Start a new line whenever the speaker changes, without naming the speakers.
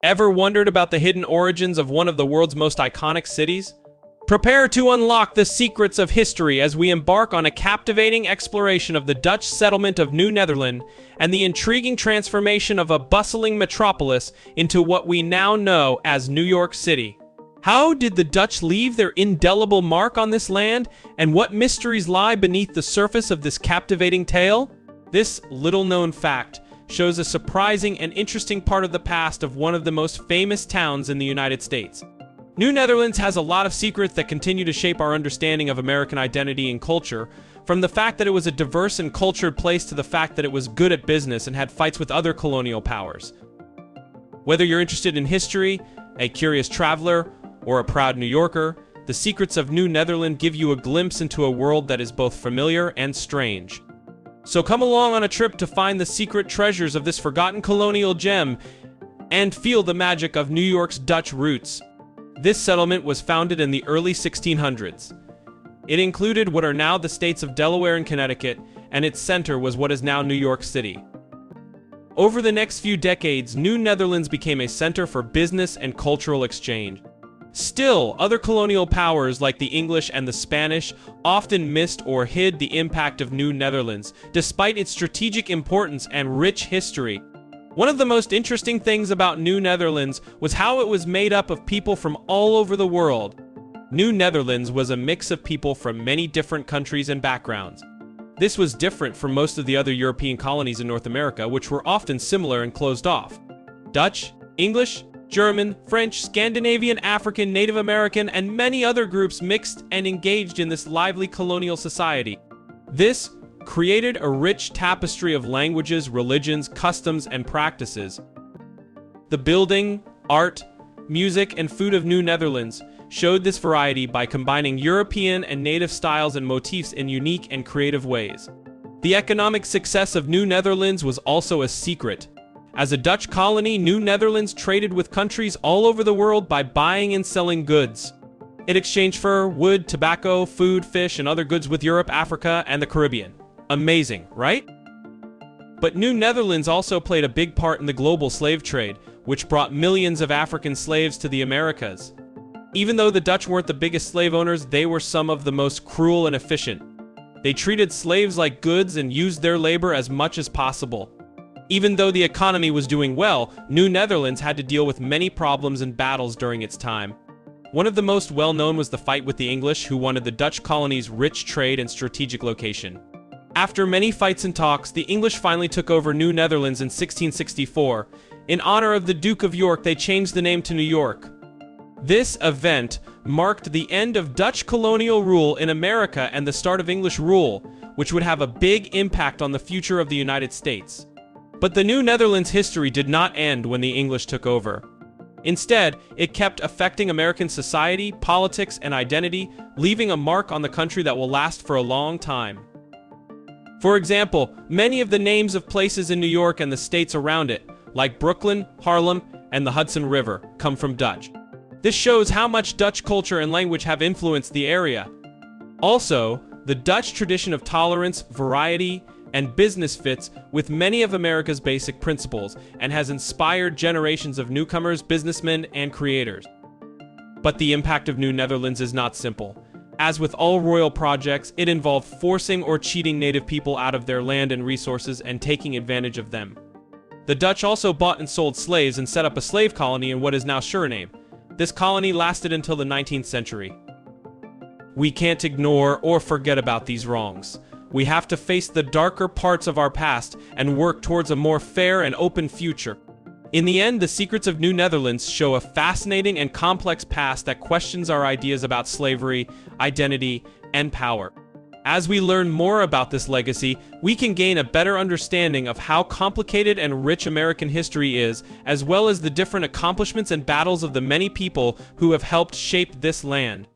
Ever wondered about the hidden origins of one of the world's most iconic cities? Prepare to unlock the secrets of history as we embark on a captivating exploration of the Dutch settlement of New Netherland and the intriguing transformation of a bustling metropolis into what we now know as New York City. How did the Dutch leave their indelible mark on this land, and what mysteries lie beneath the surface of this captivating tale? This little-known fact shows a surprising and interesting part of the past of one of the most famous towns in the United States. New Netherlands has a lot of secrets that continue to shape our understanding of American identity and culture, from the fact that it was a diverse and cultured place to the fact that it was good at business and had fights with other colonial powers. Whether you're interested in history, a curious traveler, or a proud New Yorker, the secrets of New Netherland give you a glimpse into a world that is both familiar and strange. So come along on a trip to find the secret treasures of this forgotten colonial gem and feel the magic of New York's Dutch roots. This settlement was founded in the early 1600s. It included what are now the states of Delaware and Connecticut, and its center was what is now New York City. Over the next few decades, New Netherlands became a center for business and cultural exchange. Still, other colonial powers like the English and the Spanish often missed or hid the impact of New Netherlands, despite its strategic importance and rich history. One of the most interesting things about New Netherlands was how it was made up of people from all over the world. New Netherlands was a mix of people from many different countries and backgrounds. This was different from most of the other European colonies in North America, which were often similar and closed off. Dutch, English, German, French, Scandinavian, African, Native American, and many other groups mixed and engaged in this lively colonial society. This created a rich tapestry of languages, religions, customs, and practices. The building, art, music, and food of New Netherlands showed this variety by combining European and native styles and motifs in unique and creative ways. The economic success of New Netherlands was also a secret. As a Dutch colony, New Netherlands traded with countries all over the world by buying and selling goods. It exchanged fur, wood, tobacco, food, fish, and other goods with Europe, Africa, and the Caribbean. Amazing, right? But New Netherlands also played a big part in the global slave trade, which brought millions of African slaves to the Americas. Even though the Dutch weren't the biggest slave owners, they were some of the most cruel and efficient. They treated slaves like goods and used their labor as much as possible. Even though the economy was doing well, New Netherlands had to deal with many problems and battles during its time. One of the most well-known was the fight with the English, who wanted the Dutch colony's rich trade and strategic location. After many fights and talks, the English finally took over New Netherlands in 1664. In honor of the Duke of York, they changed the name to New York. This event marked the end of Dutch colonial rule in America and the start of English rule, which would have a big impact on the future of the United States. But the New Netherlands' history did not end when the English took over. Instead, it kept affecting American society, politics, and identity, leaving a mark on the country that will last for a long time. For example, many of the names of places in New York and the states around it, like Brooklyn, Harlem, and the Hudson River, come from Dutch. This shows how much Dutch culture and language have influenced the area. Also, the Dutch tradition of tolerance, variety, and business fits with many of America's basic principles and has inspired generations of newcomers, businessmen, and creators. But the impact of New Netherlands is not simple. As with all royal projects, it involved forcing or cheating native people out of their land and resources and taking advantage of them. The Dutch also bought and sold slaves and set up a slave colony in what is now Suriname. This colony lasted until the 19th century. We can't ignore or forget about these wrongs. We have to face the darker parts of our past and work towards a more fair and open future. In the end, the secrets of New Netherlands show a fascinating and complex past that questions our ideas about slavery, identity, and power. As we learn more about this legacy, we can gain a better understanding of how complicated and rich American history is, as well as the different accomplishments and battles of the many people who have helped shape this land.